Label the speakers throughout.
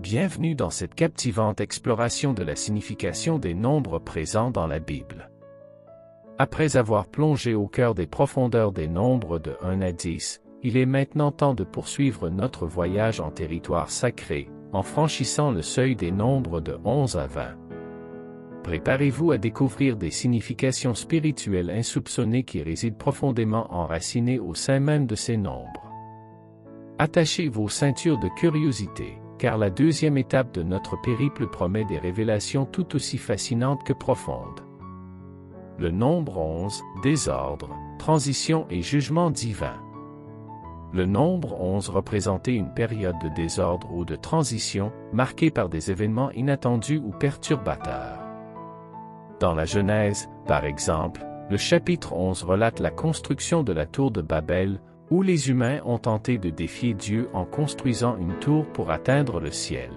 Speaker 1: Bienvenue dans cette captivante exploration de la signification des nombres présents dans la Bible. Après avoir plongé au cœur des profondeurs des nombres de 1 à 10, il est maintenant temps de poursuivre notre voyage en territoire sacré, en franchissant le seuil des nombres de 11 à 20. Préparez-vous à découvrir des significations spirituelles insoupçonnées qui résident profondément enracinées au sein même de ces nombres. Attachez vos ceintures de curiosité, car la deuxième étape de notre périple promet des révélations tout aussi fascinantes que profondes. Le nombre 11, désordre, transition et jugement divin. Le nombre 11 représentait une période de désordre ou de transition, marquée par des événements inattendus ou perturbateurs. Dans la Genèse, par exemple, le chapitre 11 relate la construction de la tour de Babel, où les humains ont tenté de défier Dieu en construisant une tour pour atteindre le ciel.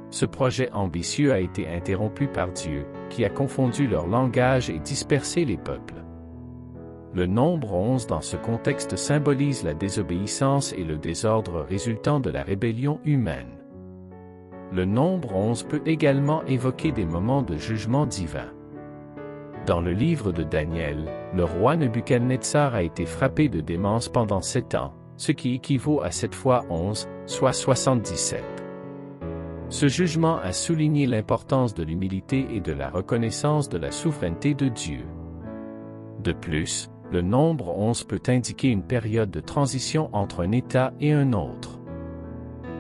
Speaker 1: Ce projet ambitieux a été interrompu par Dieu, qui a confondu leur langage et dispersé les peuples. Le nombre 11 dans ce contexte symbolise la désobéissance et le désordre résultant de la rébellion humaine. Le nombre 11 peut également évoquer des moments de jugement divin. Dans le livre de Daniel, le roi Nebuchadnezzar a été frappé de démence pendant 7 ans, ce qui équivaut à 7 fois 11, soit 77. Ce jugement a souligné l'importance de l'humilité et de la reconnaissance de la souveraineté de Dieu. De plus, le nombre 11 peut indiquer une période de transition entre un état et un autre.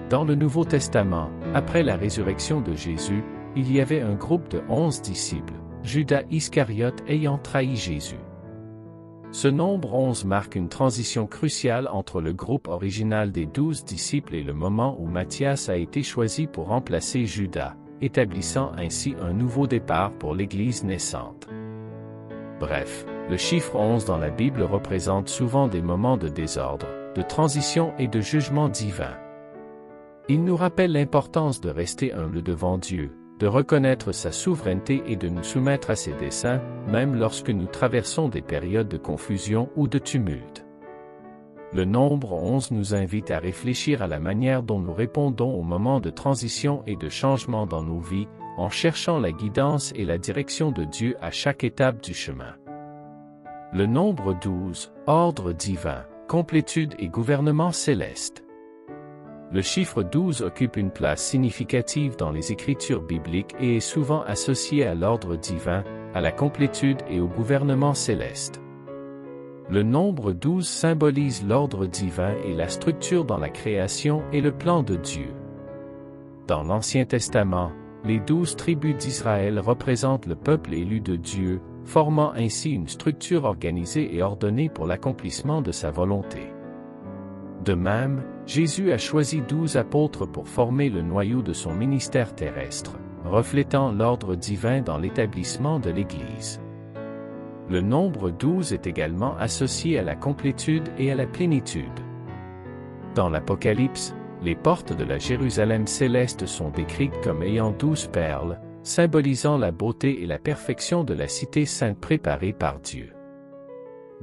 Speaker 1: Dans le Nouveau Testament, après la résurrection de Jésus, il y avait un groupe de 11 disciples, Judas Iscariote ayant trahi Jésus. Ce nombre 11 marque une transition cruciale entre le groupe original des 12 disciples et le moment où Matthias a été choisi pour remplacer Judas, établissant ainsi un nouveau départ pour l'Église naissante. Bref, le chiffre 11 dans la Bible représente souvent des moments de désordre, de transition et de jugement divin. Il nous rappelle l'importance de rester humble devant Dieu, de reconnaître sa souveraineté et de nous soumettre à ses desseins, même lorsque nous traversons des périodes de confusion ou de tumulte. Le nombre 11 nous invite à réfléchir à la manière dont nous répondons aux moments de transition et de changement dans nos vies, en cherchant la guidance et la direction de Dieu à chaque étape du chemin. Le nombre 12, ordre divin, complétude et gouvernement céleste. Le chiffre 12 occupe une place significative dans les Écritures bibliques et est souvent associé à l'ordre divin, à la complétude et au gouvernement céleste. Le nombre 12 symbolise l'ordre divin et la structure dans la création et le plan de Dieu. Dans l'Ancien Testament, les 12 tribus d'Israël représentent le peuple élu de Dieu, formant ainsi une structure organisée et ordonnée pour l'accomplissement de sa volonté. De même, Jésus a choisi 12 apôtres pour former le noyau de son ministère terrestre, reflétant l'ordre divin dans l'établissement de l'Église. Le nombre 12 est également associé à la complétude et à la plénitude. Dans l'Apocalypse, les portes de la Jérusalem céleste sont décrites comme ayant 12 perles, symbolisant la beauté et la perfection de la cité sainte préparée par Dieu.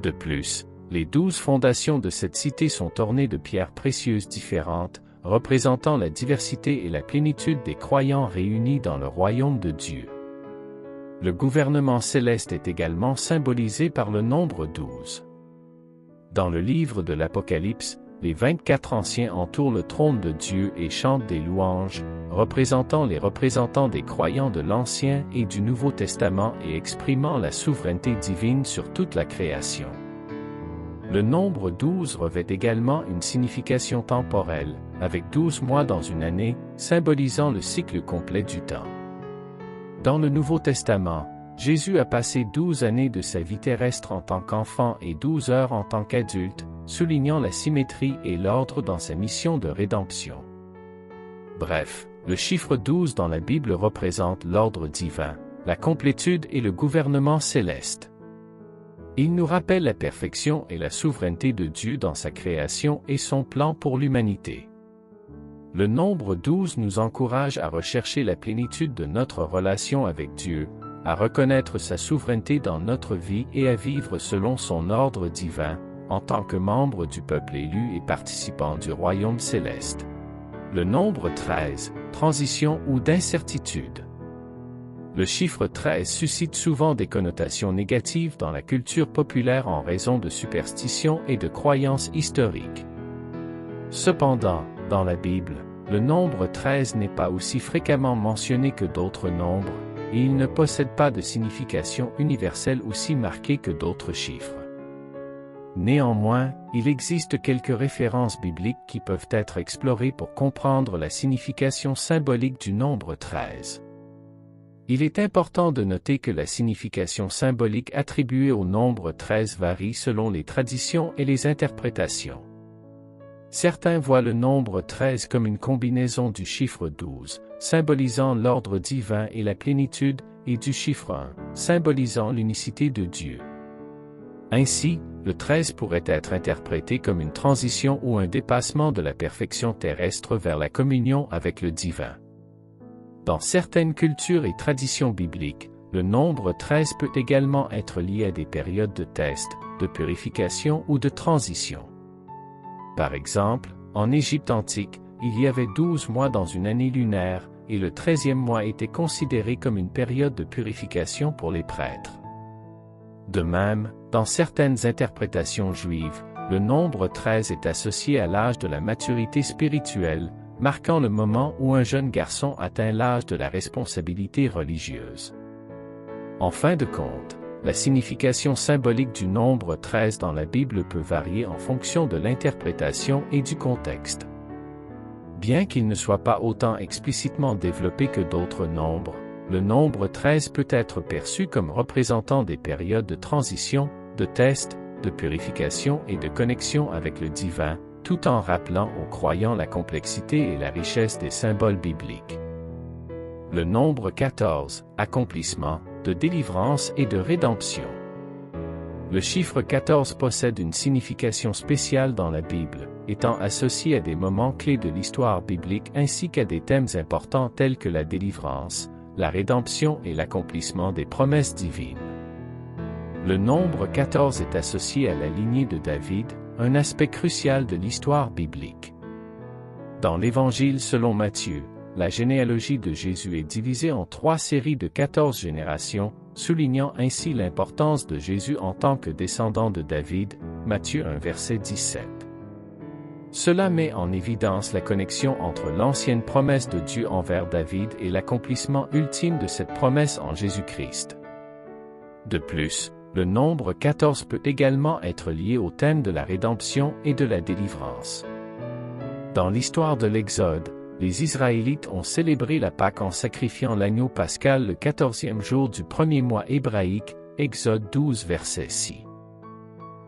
Speaker 1: De plus, les 12 fondations de cette cité sont ornées de pierres précieuses différentes, représentant la diversité et la plénitude des croyants réunis dans le royaume de Dieu. Le gouvernement céleste est également symbolisé par le nombre 12. Dans le livre de l'Apocalypse, les 24 anciens entourent le trône de Dieu et chantent des louanges, représentant les représentants des croyants de l'Ancien et du Nouveau Testament et exprimant la souveraineté divine sur toute la création. Le nombre 12 revêt également une signification temporelle, avec 12 mois dans une année, symbolisant le cycle complet du temps. Dans le Nouveau Testament, Jésus a passé 12 années de sa vie terrestre en tant qu'enfant et 12 heures en tant qu'adulte, soulignant la symétrie et l'ordre dans sa mission de rédemption. Bref, le chiffre 12 dans la Bible représente l'ordre divin, la complétude et le gouvernement céleste. Il nous rappelle la perfection et la souveraineté de Dieu dans sa création et son plan pour l'humanité. Le nombre 12 nous encourage à rechercher la plénitude de notre relation avec Dieu, à reconnaître sa souveraineté dans notre vie et à vivre selon son ordre divin, en tant que membre du peuple élu et participant du royaume céleste. Le nombre 13, transition ou d'incertitude. Le chiffre 13 suscite souvent des connotations négatives dans la culture populaire en raison de superstitions et de croyances historiques. Cependant, dans la Bible, le nombre 13 n'est pas aussi fréquemment mentionné que d'autres nombres, et il ne possède pas de signification universelle aussi marquée que d'autres chiffres. Néanmoins, il existe quelques références bibliques qui peuvent être explorées pour comprendre la signification symbolique du nombre 13. Il est important de noter que la signification symbolique attribuée au nombre 13 varie selon les traditions et les interprétations. Certains voient le nombre 13 comme une combinaison du chiffre 12, symbolisant l'ordre divin et la plénitude, et du chiffre 1, symbolisant l'unicité de Dieu. Ainsi, le 13 pourrait être interprété comme une transition ou un dépassement de la perfection terrestre vers la communion avec le divin. Dans certaines cultures et traditions bibliques, le nombre 13 peut également être lié à des périodes de test, de purification ou de transition. Par exemple, en Égypte antique, il y avait 12 mois dans une année lunaire, et le 13e mois était considéré comme une période de purification pour les prêtres. De même, dans certaines interprétations juives, le nombre 13 est associé à l'âge de la maturité spirituelle, marquant le moment où un jeune garçon atteint l'âge de la responsabilité religieuse. En fin de compte, la signification symbolique du nombre 13 dans la Bible peut varier en fonction de l'interprétation et du contexte. Bien qu'il ne soit pas autant explicitement développé que d'autres nombres, le nombre 13 peut être perçu comme représentant des périodes de transition, de test, de purification et de connexion avec le divin, tout en rappelant aux croyants la complexité et la richesse des symboles bibliques. Le nombre 14, accomplissement, de délivrance et de rédemption. Le chiffre 14 possède une signification spéciale dans la Bible, étant associé à des moments clés de l'histoire biblique ainsi qu'à des thèmes importants tels que la délivrance, la rédemption et l'accomplissement des promesses divines. Le nombre 14 est associé à la lignée de David, un aspect crucial de l'histoire biblique. Dans l'Évangile selon Matthieu, la généalogie de Jésus est divisée en 3 séries de 14 générations, soulignant ainsi l'importance de Jésus en tant que descendant de David, Matthieu 1 verset 17. Cela met en évidence la connexion entre l'ancienne promesse de Dieu envers David et l'accomplissement ultime de cette promesse en Jésus-Christ. De plus, le nombre 14 peut également être lié au thème de la rédemption et de la délivrance. Dans l'histoire de l'Exode, les Israélites ont célébré la Pâque en sacrifiant l'agneau pascal le 14e jour du premier mois hébraïque, Exode 12 verset 6.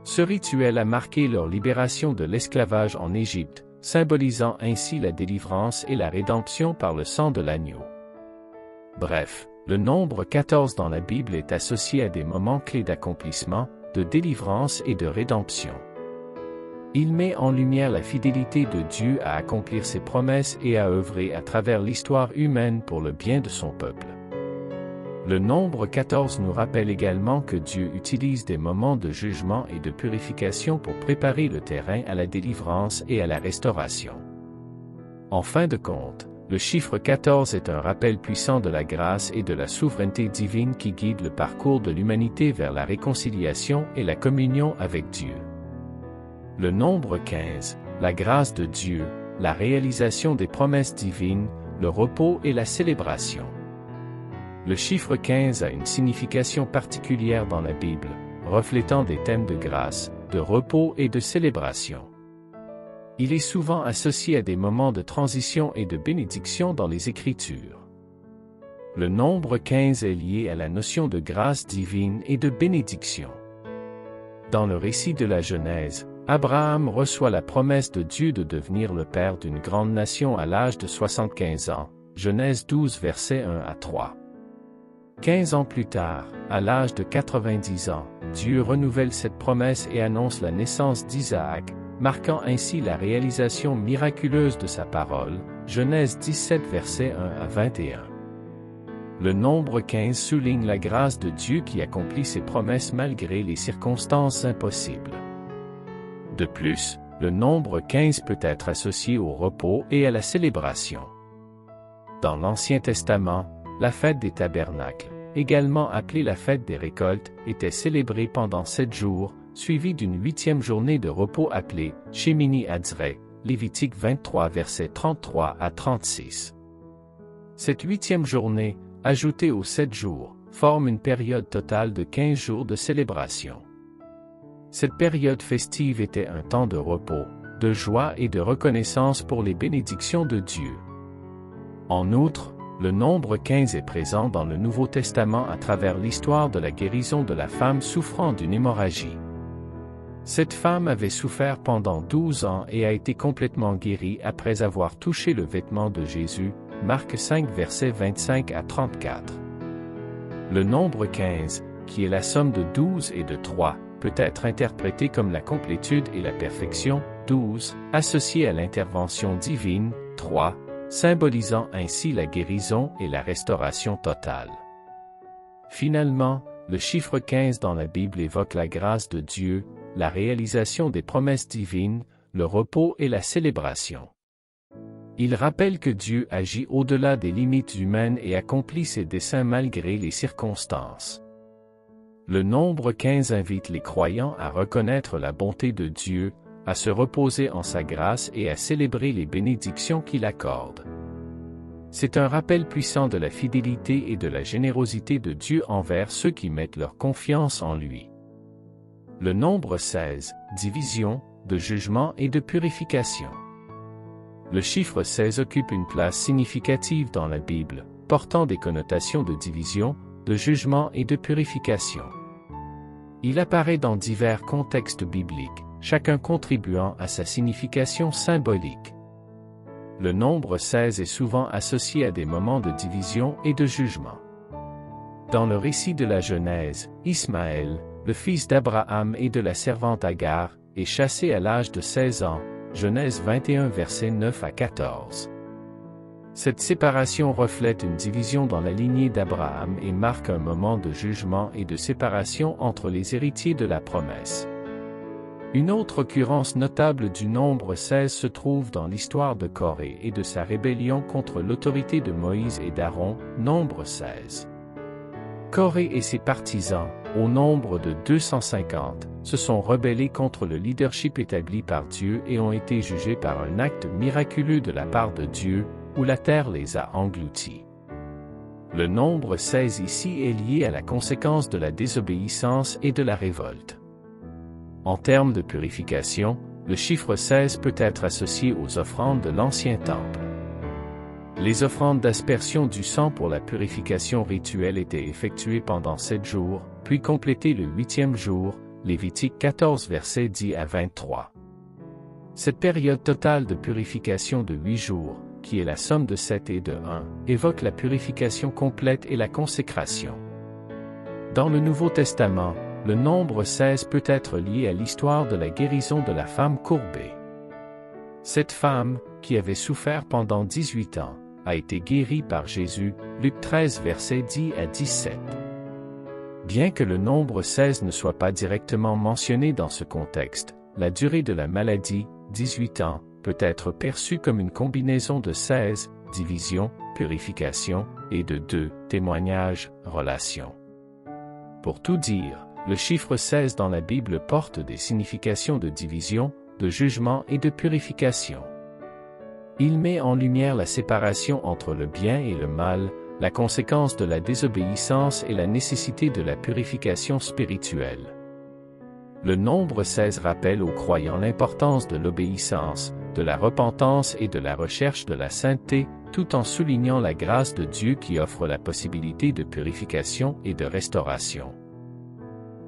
Speaker 1: Ce rituel a marqué leur libération de l'esclavage en Égypte, symbolisant ainsi la délivrance et la rédemption par le sang de l'agneau. Bref, le nombre 14 dans la Bible est associé à des moments clés d'accomplissement, de délivrance et de rédemption. Il met en lumière la fidélité de Dieu à accomplir ses promesses et à œuvrer à travers l'histoire humaine pour le bien de son peuple. Le nombre 14 nous rappelle également que Dieu utilise des moments de jugement et de purification pour préparer le terrain à la délivrance et à la restauration. En fin de compte, le chiffre 14 est un rappel puissant de la grâce et de la souveraineté divine qui guide le parcours de l'humanité vers la réconciliation et la communion avec Dieu. Le nombre 15, la grâce de Dieu, la réalisation des promesses divines, le repos et la célébration. Le chiffre 15 a une signification particulière dans la Bible, reflétant des thèmes de grâce, de repos et de célébration. Il est souvent associé à des moments de transition et de bénédiction dans les Écritures. Le nombre 15 est lié à la notion de grâce divine et de bénédiction. Dans le récit de la Genèse, Abraham reçoit la promesse de Dieu de devenir le père d'une grande nation à l'âge de 75 ans, Genèse 12 versets 1 à 3. 15 ans plus tard, à l'âge de 90 ans, Dieu renouvelle cette promesse et annonce la naissance d'Isaac, marquant ainsi la réalisation miraculeuse de sa parole, Genèse 17 versets 1 à 21. Le nombre 15 souligne la grâce de Dieu qui accomplit ses promesses malgré les circonstances impossibles. De plus, Le nombre 15 peut être associé au repos et à la célébration. Dans l'Ancien Testament, la fête des tabernacles, également appelée la fête des récoltes, était célébrée pendant 7 jours, suivie d'une 8e journée de repos appelée Shemini Atzrei, Lévitique 23 versets 33 à 36. Cette 8e journée, ajoutée aux 7 jours, forme une période totale de 15 jours de célébration. Cette période festive était un temps de repos, de joie et de reconnaissance pour les bénédictions de Dieu. En outre, le nombre 15 est présent dans le Nouveau Testament à travers l'histoire de la guérison de la femme souffrant d'une hémorragie. Cette femme avait souffert pendant 12 ans et a été complètement guérie après avoir touché le vêtement de Jésus, Marc 5 versets 25 à 34. Le nombre 15, qui est la somme de 12 et de 3, peut être interprété comme la complétude et la perfection, 12, associé à l'intervention divine, 3, symbolisant ainsi la guérison et la restauration totale. Finalement, le chiffre 15 dans la Bible évoque la grâce de Dieu, la réalisation des promesses divines, le repos et la célébration. Il rappelle que Dieu agit au-delà des limites humaines et accomplit ses desseins malgré les circonstances. Le nombre 15 invite les croyants à reconnaître la bonté de Dieu, à se reposer en sa grâce et à célébrer les bénédictions qu'il accorde. C'est un rappel puissant de la fidélité et de la générosité de Dieu envers ceux qui mettent leur confiance en lui. Le nombre 16, division, de jugement et de purification. Le chiffre 16 occupe une place significative dans la Bible, portant des connotations de division, de jugement et de purification. Il apparaît dans divers contextes bibliques, chacun contribuant à sa signification symbolique. Le nombre 16 est souvent associé à des moments de division et de jugement. Dans le récit de la Genèse, Ismaël, le fils d'Abraham et de la servante Agar, est chassé à l'âge de 16 ans, Genèse 21 versets 9 à 14. Cette séparation reflète une division dans la lignée d'Abraham et marque un moment de jugement et de séparation entre les héritiers de la promesse. Une autre occurrence notable du nombre 16 se trouve dans l'histoire de Corée et de sa rébellion contre l'autorité de Moïse et d'Aaron, nombre 16. Corée et ses partisans, au nombre de 250, se sont rebellés contre le leadership établi par Dieu et ont été jugés par un acte miraculeux de la part de Dieu, où la terre les a engloutis. Le nombre 16 ici est lié à la conséquence de la désobéissance et de la révolte. En termes de purification, le chiffre 16 peut être associé aux offrandes de l'Ancien Temple. Les offrandes d'aspersion du sang pour la purification rituelle étaient effectuées pendant 7 jours, puis complétées le 8e jour, Lévitique 14 versets 10 à 23. Cette période totale de purification de 8 jours, qui est la somme de 7 et de 1, évoque la purification complète et la consécration. Dans le Nouveau Testament, le nombre 16 peut être lié à l'histoire de la guérison de la femme courbée. Cette femme, qui avait souffert pendant 18 ans, a été guérie par Jésus, Luc 13 versets 10 à 17. Bien que le nombre 16 ne soit pas directement mentionné dans ce contexte, la durée de la maladie, 18 ans, peut être perçue comme une combinaison de 16, division, purification, et de 2, témoignage, relation. Pour tout dire, le chiffre 16 dans la Bible porte des significations de division, de jugement et de purification. Il met en lumière la séparation entre le bien et le mal, la conséquence de la désobéissance et la nécessité de la purification spirituelle. Le nombre 16 rappelle aux croyants l'importance de l'obéissance, de la repentance et de la recherche de la sainteté, tout en soulignant la grâce de Dieu qui offre la possibilité de purification et de restauration.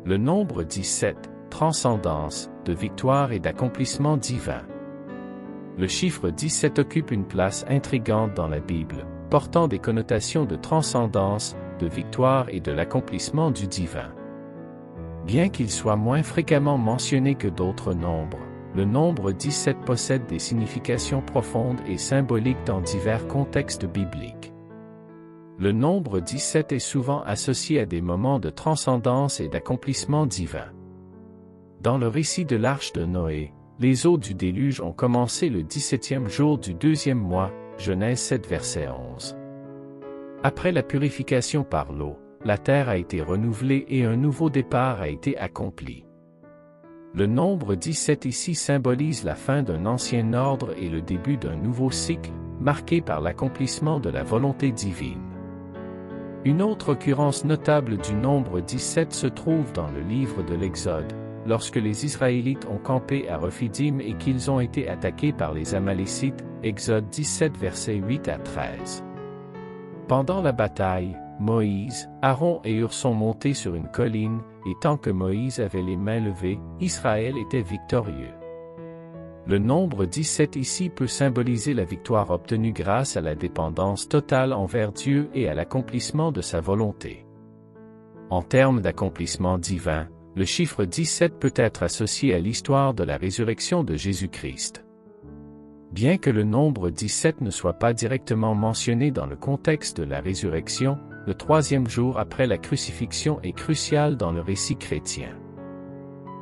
Speaker 1: Le nombre 17, transcendance, de victoire et d'accomplissement divin. Le chiffre 17 occupe une place intrigante dans la Bible, portant des connotations de transcendance, de victoire et de l'accomplissement du divin. Bien qu'il soit moins fréquemment mentionné que d'autres nombres, le nombre 17 possède des significations profondes et symboliques dans divers contextes bibliques. Le nombre 17 est souvent associé à des moments de transcendance et d'accomplissement divin. Dans le récit de l'Arche de Noé, Les eaux du déluge ont commencé le 17e jour du 2e mois, Genèse 7 verset 11. Après la purification par l'eau, la terre a été renouvelée et un nouveau départ a été accompli. Le nombre 17 ici symbolise la fin d'un ancien ordre et le début d'un nouveau cycle, marqué par l'accomplissement de la volonté divine. Une autre occurrence notable du nombre 17 se trouve dans le livre de l'Exode, lorsque les Israélites ont campé à Rephidim et qu'ils ont été attaqués par les Amalécites, Exode 17 versets 8 à 13. Pendant la bataille, Moïse, Aaron et Hur sont montés sur une colline, et tant que Moïse avait les mains levées, Israël était victorieux. Le nombre 17 ici peut symboliser la victoire obtenue grâce à la dépendance totale envers Dieu et à l'accomplissement de sa volonté. En termes d'accomplissement divin, le chiffre 17 peut être associé à l'histoire de la résurrection de Jésus-Christ. Bien que le nombre 17 ne soit pas directement mentionné dans le contexte de la résurrection, le 3e jour après la crucifixion est crucial dans le récit chrétien.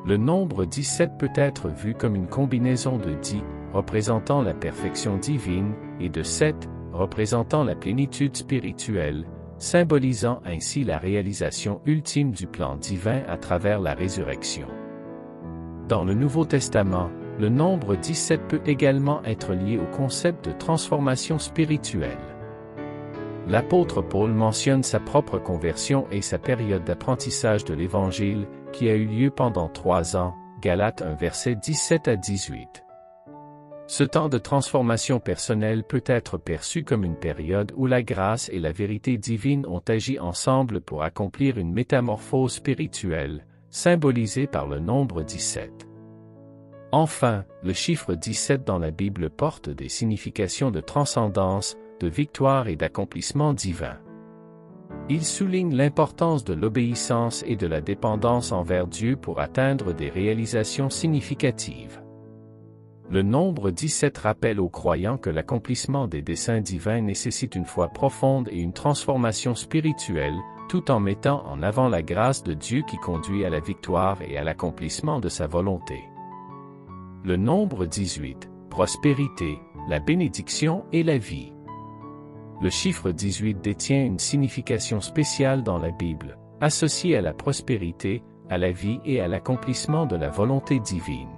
Speaker 1: Le nombre 17 peut être vu comme une combinaison de 10, représentant la perfection divine, et de 7, représentant la plénitude spirituelle, symbolisant ainsi la réalisation ultime du plan divin à travers la résurrection. Dans le Nouveau Testament, le nombre 17 peut également être lié au concept de transformation spirituelle. L'apôtre Paul mentionne sa propre conversion et sa période d'apprentissage de l'Évangile, qui a eu lieu pendant 3 ans, Galates 1 versets 17 à 18. Ce temps de transformation personnelle peut être perçu comme une période où la grâce et la vérité divine ont agi ensemble pour accomplir une métamorphose spirituelle, symbolisée par le nombre 17. Enfin, le chiffre 17 dans la Bible porte des significations de transcendance, de victoire et d'accomplissement divin. Il souligne l'importance de l'obéissance et de la dépendance envers Dieu pour atteindre des réalisations significatives. Le nombre 17 rappelle aux croyants que l'accomplissement des desseins divins nécessite une foi profonde et une transformation spirituelle, tout en mettant en avant la grâce de Dieu qui conduit à la victoire et à l'accomplissement de sa volonté. Le nombre 18, prospérité, la bénédiction et la vie. Le chiffre 18 détient une signification spéciale dans la Bible, associée à la prospérité, à la vie et à l'accomplissement de la volonté divine.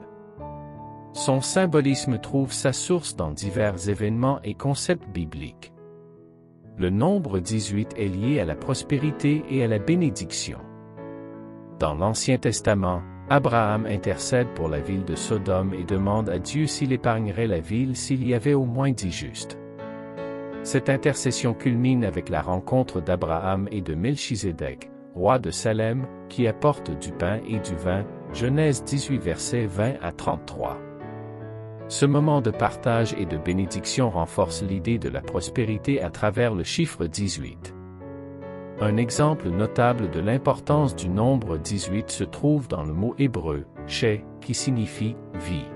Speaker 1: Son symbolisme trouve sa source dans divers événements et concepts bibliques. Le nombre 18 est lié à la prospérité et à la bénédiction. Dans l'Ancien Testament, Abraham intercède pour la ville de Sodome et demande à Dieu s'il épargnerait la ville s'il y avait au moins 10 justes. Cette intercession culmine avec la rencontre d'Abraham et de Melchizedek, roi de Salem, qui apporte du pain et du vin, Genèse 18 versets 20 à 33. Ce moment de partage et de bénédiction renforce l'idée de la prospérité à travers le chiffre 18. Un exemple notable de l'importance du nombre 18 se trouve dans le mot hébreu, ché, qui signifie « vie ».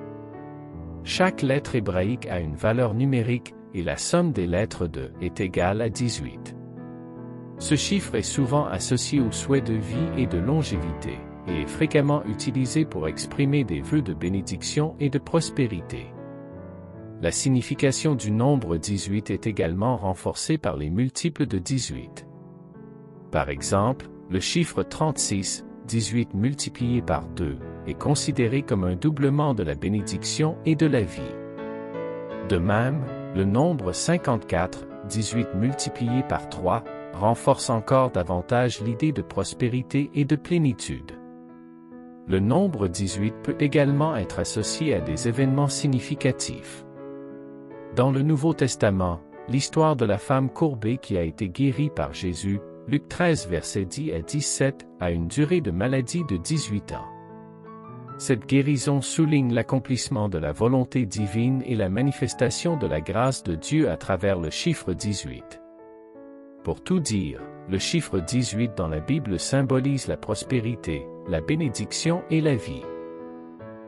Speaker 1: Chaque lettre hébraïque a une valeur numérique, et la somme des lettres de est égale à 18. Ce chiffre est souvent associé au souhait de vie et de longévité, et est fréquemment utilisé pour exprimer des vœux de bénédiction et de prospérité. La signification du nombre 18 est également renforcée par les multiples de 18. Par exemple, le chiffre 36, 18 multiplié par 2, est considéré comme un doublement de la bénédiction et de la vie. De même, le nombre 54, 18 multiplié par 3, renforce encore davantage l'idée de prospérité et de plénitude. Le nombre 18 peut également être associé à des événements significatifs. Dans le Nouveau Testament, l'histoire de la femme courbée qui a été guérie par Jésus, Luc 13 versets 10 à 17, a une durée de maladie de 18 ans. Cette guérison souligne l'accomplissement de la volonté divine et la manifestation de la grâce de Dieu à travers le chiffre 18. Pour tout dire, le chiffre 18 dans la Bible symbolise la prospérité, la bénédiction et la vie.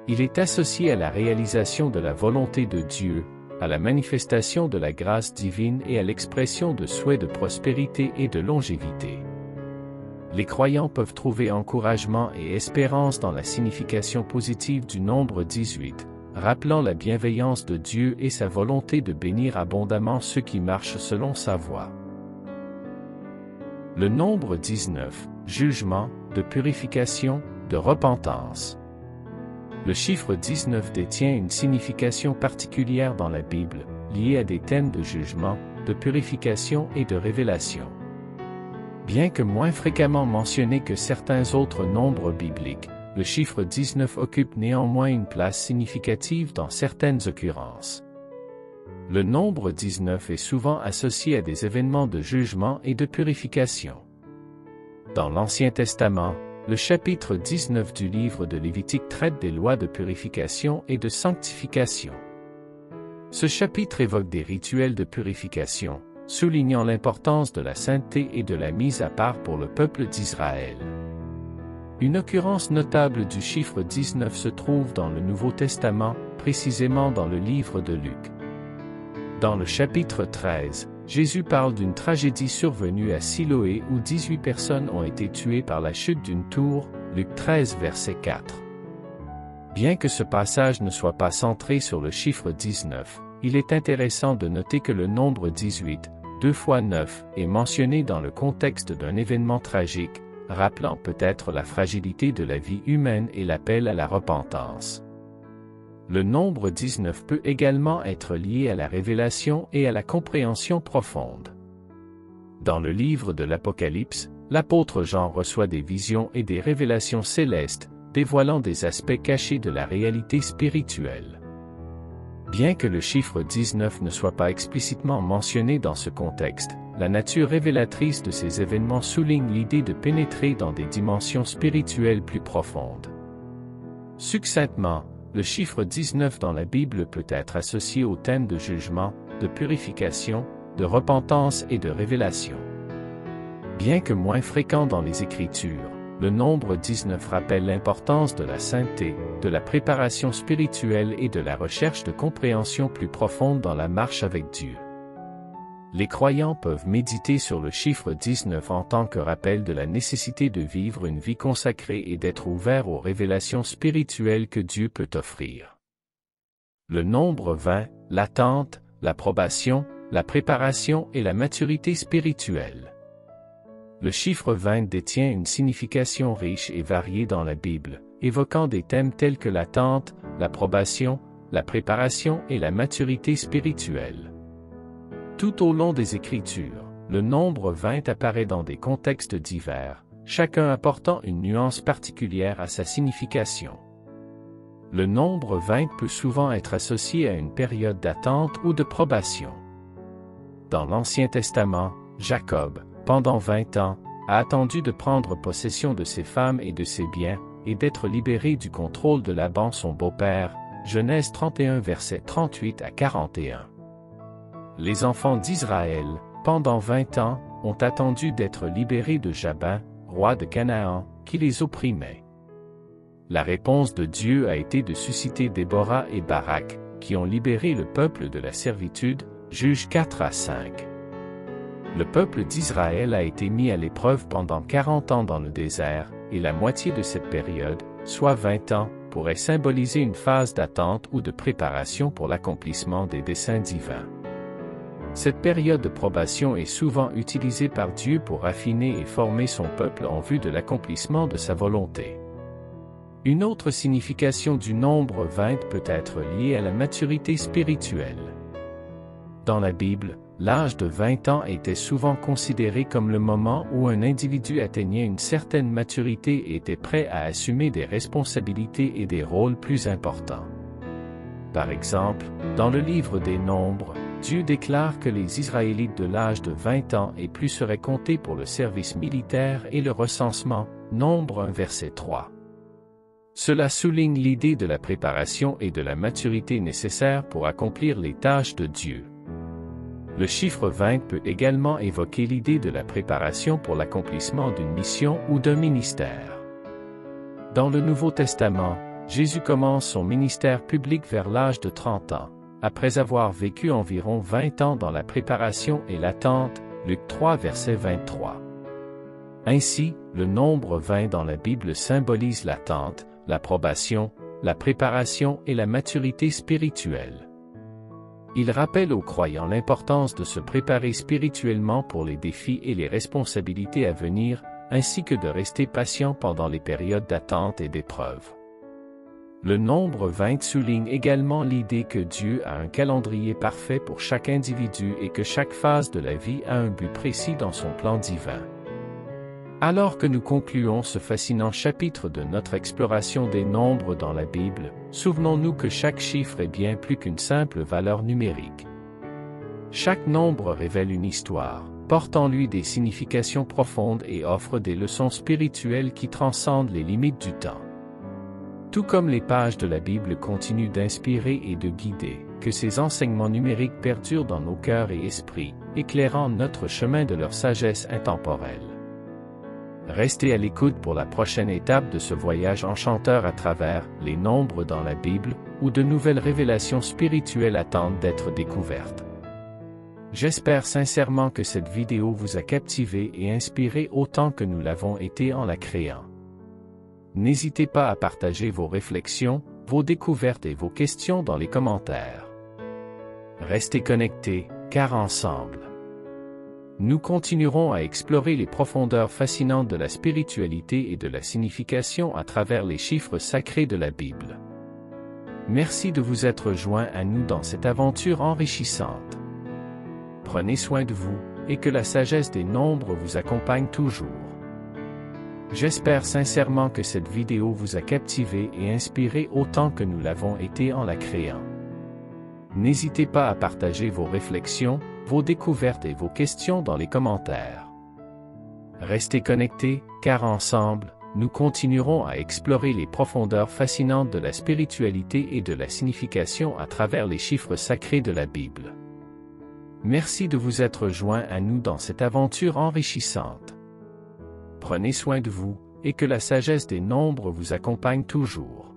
Speaker 1: Il est associé à la réalisation de la volonté de Dieu, à la manifestation de la grâce divine et à l'expression de souhaits de prospérité et de longévité. Les croyants peuvent trouver encouragement et espérance dans la signification positive du nombre 18, rappelant la bienveillance de Dieu et sa volonté de bénir abondamment ceux qui marchent selon sa voie. Le nombre 19, jugement, de purification, de repentance. Le chiffre 19 détient une signification particulière dans la Bible, liée à des thèmes de jugement, de purification et de révélation. Bien que moins fréquemment mentionné que certains autres nombres bibliques, le chiffre 19 occupe néanmoins une place significative dans certaines occurrences. Le nombre 19 est souvent associé à des événements de jugement et de purification. Dans l'Ancien Testament, le chapitre 19 du livre de Lévitique traite des lois de purification et de sanctification. Ce chapitre évoque des rituels de purification, soulignant l'importance de la sainteté et de la mise à part pour le peuple d'Israël. Une occurrence notable du chiffre 19 se trouve dans le Nouveau Testament, précisément dans le livre de Luc. Dans le chapitre 13, Jésus parle d'une tragédie survenue à Siloé où 18 personnes ont été tuées par la chute d'une tour, Luc 13 verset 4. Bien que ce passage ne soit pas centré sur le chiffre 19, il est intéressant de noter que le nombre 18, 2 fois 9, est mentionné dans le contexte d'un événement tragique, rappelant peut-être la fragilité de la vie humaine et l'appel à la repentance. Le nombre 19 peut également être lié à la révélation et à la compréhension profonde. Dans le livre de l'Apocalypse, l'apôtre Jean reçoit des visions et des révélations célestes, dévoilant des aspects cachés de la réalité spirituelle. Bien que le chiffre 19 ne soit pas explicitement mentionné dans ce contexte, la nature révélatrice de ces événements souligne l'idée de pénétrer dans des dimensions spirituelles plus profondes. Succinctement, le chiffre 19 dans la Bible peut être associé au thème de jugement, de purification, de repentance et de révélation. Bien que moins fréquent dans les Écritures, le nombre 19 rappelle l'importance de la sainteté, de la préparation spirituelle et de la recherche de compréhension plus profonde dans la marche avec Dieu. Les croyants peuvent méditer sur le chiffre 19 en tant que rappel de la nécessité de vivre une vie consacrée et d'être ouvert aux révélations spirituelles que Dieu peut offrir. Le nombre 20, l'attente, l'approbation, la préparation et la maturité spirituelle. Le chiffre 20 détient une signification riche et variée dans la Bible, évoquant des thèmes tels que l'attente, l'approbation, la préparation et la maturité spirituelle. Tout au long des Écritures, le nombre 20 apparaît dans des contextes divers, chacun apportant une nuance particulière à sa signification. Le nombre 20 peut souvent être associé à une période d'attente ou de probation. Dans l'Ancien Testament, Jacob, pendant 20 ans, a attendu de prendre possession de ses femmes et de ses biens, et d'être libéré du contrôle de Laban son beau-père, Genèse 31 versets 38 à 41. Les enfants d'Israël, pendant 20 ans, ont attendu d'être libérés de Jabin, roi de Canaan, qui les opprimait. La réponse de Dieu a été de susciter Déborah et Barak, qui ont libéré le peuple de la servitude, Juges 4 à 5. Le peuple d'Israël a été mis à l'épreuve pendant 40 ans dans le désert, et la moitié de cette période, soit 20 ans, pourrait symboliser une phase d'attente ou de préparation pour l'accomplissement des desseins divins. Cette période de probation est souvent utilisée par Dieu pour affiner et former son peuple en vue de l'accomplissement de sa volonté. Une autre signification du nombre 20 peut être liée à la maturité spirituelle. Dans la Bible, l'âge de 20 ans était souvent considéré comme le moment où un individu atteignait une certaine maturité et était prêt à assumer des responsabilités et des rôles plus importants. Par exemple, dans le livre des Nombres, Dieu déclare que les Israélites de l'âge de 20 ans et plus seraient comptés pour le service militaire et le recensement, Nombre 1 verset 3. Cela souligne l'idée de la préparation et de la maturité nécessaires pour accomplir les tâches de Dieu. Le chiffre 20 peut également évoquer l'idée de la préparation pour l'accomplissement d'une mission ou d'un ministère. Dans le Nouveau Testament, Jésus commence son ministère public vers l'âge de 30 ans, après avoir vécu environ 20 ans dans la préparation et l'attente, Luc 3 verset 23. Ainsi, le nombre 20 dans la Bible symbolise l'attente, l'approbation, la préparation et la maturité spirituelle. Il rappelle aux croyants l'importance de se préparer spirituellement pour les défis et les responsabilités à venir, ainsi que de rester patient pendant les périodes d'attente et d'épreuve. Le nombre 20 souligne également l'idée que Dieu a un calendrier parfait pour chaque individu et que chaque phase de la vie a un but précis dans son plan divin. Alors que nous concluons ce fascinant chapitre de notre exploration des nombres dans la Bible, souvenons-nous que chaque chiffre est bien plus qu'une simple valeur numérique. Chaque nombre révèle une histoire, porte en lui des significations profondes et offre des leçons spirituelles qui transcendent les limites du temps. Tout comme les pages de la Bible continuent d'inspirer et de guider, que ces enseignements numériques perdurent dans nos cœurs et esprits, éclairant notre chemin de leur sagesse intemporelle. Restez à l'écoute pour la prochaine étape de ce voyage enchanteur à travers les nombres dans la Bible, où de nouvelles révélations spirituelles attendent d'être découvertes. J'espère sincèrement que cette vidéo vous a captivé et inspiré autant que nous l'avons été en la créant. N'hésitez pas à partager vos réflexions, vos découvertes et vos questions dans les commentaires. Restez connectés, car ensemble, nous continuerons à explorer les profondeurs fascinantes de la spiritualité et de la signification à travers les chiffres sacrés de la Bible. Merci de vous être joints à nous dans cette aventure enrichissante. Prenez soin de vous, et que la sagesse des nombres vous accompagne toujours. J'espère sincèrement que cette vidéo vous a captivé et inspiré autant que nous l'avons été en la créant. N'hésitez pas à partager vos réflexions, vos découvertes et vos questions dans les commentaires. Restez connectés, car ensemble, nous continuerons à explorer les profondeurs fascinantes de la spiritualité et de la signification à travers les chiffres sacrés de la Bible. Merci de vous être joints à nous dans cette aventure enrichissante. Prenez soin de vous, et que la sagesse des nombres vous accompagne toujours.